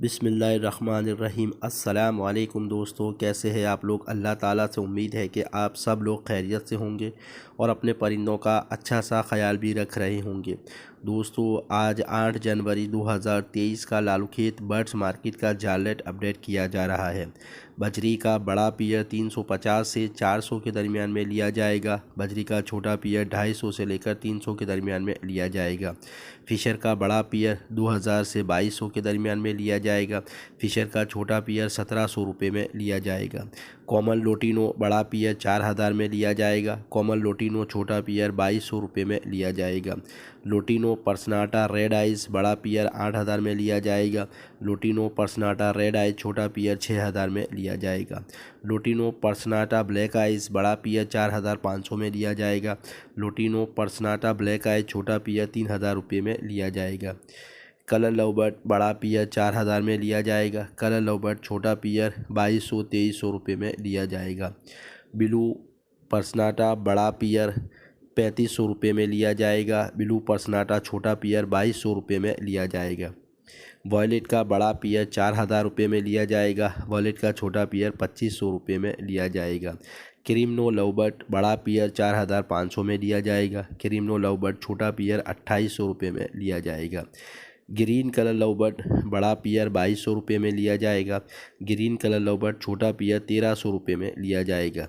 बिस्मिल्लाहिर्रहमानिर्रहीम। अस्सलाम वालेकुम दोस्तों, कैसे हैं आप लोग। अल्लाह ताला से उम्मीद है कि आप सब लोग खैरियत से होंगे और अपने परिंदों का अच्छा सा ख्याल भी रख रहे होंगे। दोस्तों, आज 8 जनवरी 2023 का लालूखेत बर्ड्स मार्केट का जालेट अपडेट किया जा रहा है। बजरी का बड़ा पियर 350 से 400 के दरमियान में लिया जाएगा। बजरी का छोटा पियर 250 से लेकर 300 के दरमियान में लिया जाएगा। फिशर का बड़ा पियर 2000 से 2200 के दरमियान में लिया जाएगा। फिशर का छोटा पियर 1700 रुपये में लिया जाएगा। कॉमन लोटिनो बड़ा पियर 4000 में लिया जाएगा। कॉमन लोटिनो छोटा पियर 2200 रुपये में लिया जाएगा। लोटिनो पर्सनाटा रेड आइज बड़ा पियर 8000 में लिया जाएगा। लोटिनो पर्सनाटा रेड आइज छोटा पियर 6000 में लिया जाएगा। लोटिनो पर्सनाटा ब्लैक आइज बड़ा पियर 4500 में लिया जाएगा। लोटिनो पर्सनाटा ब्लैक आइज छोटा पियर 3000 रुपये में लिया जाएगा। कलर लवबर्ड बड़ा पियर 4000 में लिया जाएगा। कलर लवबर्ड छोटा पियर 2200-2300 रुपये में लिया जाएगा। ब्लू पर्सनाटा बड़ा पियर 3500 रुपये में लिया जाएगा। ब्लू पर्सनाटा छोटा पियर 2200 रुपये में लिया जाएगा। वॉयलेट का बड़ा पियर 4000 रुपये में लिया जाएगा। वॉयलेट का छोटा पियर 2500 रुपये में लिया जाएगा। क्रीमनो लवबर्ड बड़ा पियर 4500 में लिया जाएगा। क्रीमनो लवबर्ड छोटा पियर 2800 रुपये में लिया जाएगा। ग्रीन कलर लवबर्ड बड़ा पियर 2200 रुपये में लिया जाएगा। ग्रीन कलर लवबर्ड छोटा पियर 1300 रुपये में लिया जाएगा।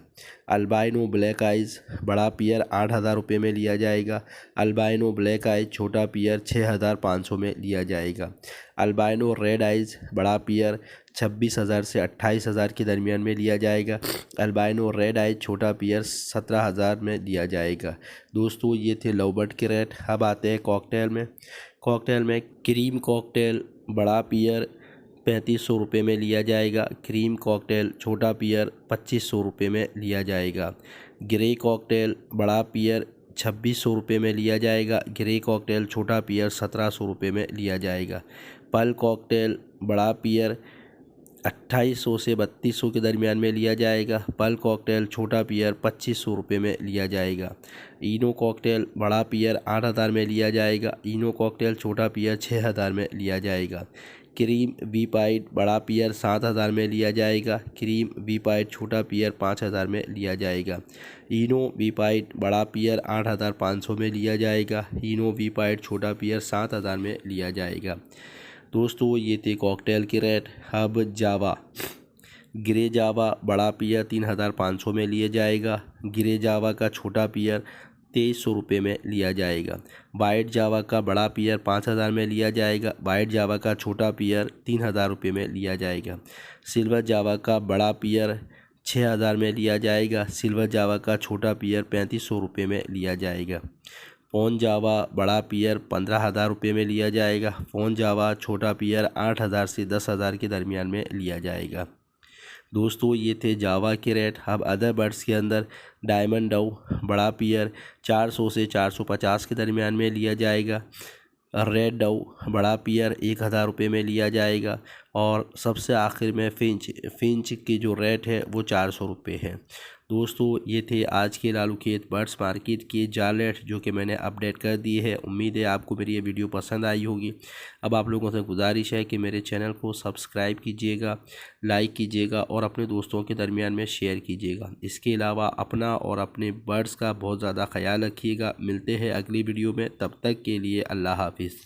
अल्बाइनो ब्लैक आइज बड़ा पियर 8000 रुपये में लिया जाएगा। अल्बाइनो ब्लैक आइज छोटा पियर 6500 में लिया जाएगा। अल्बाइनो रेड आइज बड़ा पियर 26000 से 28000 के दरमियान में लिया जाएगा। अल्बाइनो रेड आइज छोटा पियर 17000 में लिया जाएगा। दोस्तों, ये थे लवबर्ड के रेट। अब आते हैं कॉकटेल में। कॉकटेल में क्रीम कॉकटेल बड़ा पियर 3500 रुपये में लिया जाएगा। क्रीम कॉकटेल छोटा पियर 2500 रुपये में लिया जाएगा। ग्रे कॉकटेल बड़ा पियर 2600 रुपये में लिया जाएगा। ग्रे कॉकटेल छोटा पियर 1700 रुपये में लिया जाएगा। पल कॉकटेल बड़ा पियर 2800 से 3200 के दरमियान में लिया जाएगा। पल कॉकटेल छोटा पियर 2500 रुपये में लिया जाएगा। इनो कॉकटेल बड़ा पियर 8000 में लिया जाएगा। इनो कॉकटेल छोटा पियर 6000 में लिया जाएगा। क्रीम वी पाइट बड़ा पियर 7000 में लिया जाएगा। क्रीम वी पाइट छोटा पियर 5000 में लिया जाएगा। इनो वी पाइट बड़ा पियर 8500 में लिया जाएगा। इनो वी पाइट छोटा पियर 7000 में लिया जाएगा। दोस्तों, ये थे कॉकटेल के रेट। अब जावा ग्रे जावा बड़ा पियर 3500 में लिया जाएगा। ग्रे जावा का छोटा पियर 2300 रुपये में लिया जाएगा। वाइट जावा का बड़ा पियर 5000 में लिया जाएगा। वाइट जावा का छोटा पियर 3000 रुपये में लिया जाएगा। सिल्वर जावा का बड़ा पियर 6000 में लिया जाएगा। सिल्वर जावा का छोटा पियर 3500 रुपये में लिया जाएगा। फ़ोन जावा बड़ा पियर 15000 रुपये में लिया जाएगा। फ़ोन जावा छोटा पियर 8000 से 10000 के दरमियान में लिया जाएगा। दोस्तों, ये थे जावा के रेट। अब अदर बर्ड्स के अंदर डायमंड डव बड़ा पियर 400 से 450 के दरमियान में लिया जाएगा। रेड डव बड़ा पियर 1000 रुपये में लिया जाएगा। और सबसे आखिर में फिंच की जो रेट है वो 400 रुपये है। दोस्तों, ये थे आज के लालूखेत बर्ड्स मार्केट के जालेट जो कि मैंने अपडेट कर दिए है। उम्मीद है आपको मेरी ये वीडियो पसंद आई होगी। अब आप लोगों से गुजारिश है कि मेरे चैनल को सब्सक्राइब कीजिएगा, लाइक कीजिएगा और अपने दोस्तों के दरमियान में शेयर कीजिएगा। इसके अलावा अपना और अपने बर्ड्स का बहुत ज़्यादा ख्याल रखिएगा। मिलते हैं अगली वीडियो में, तब तक के लिए अल्लाह हाफिज़।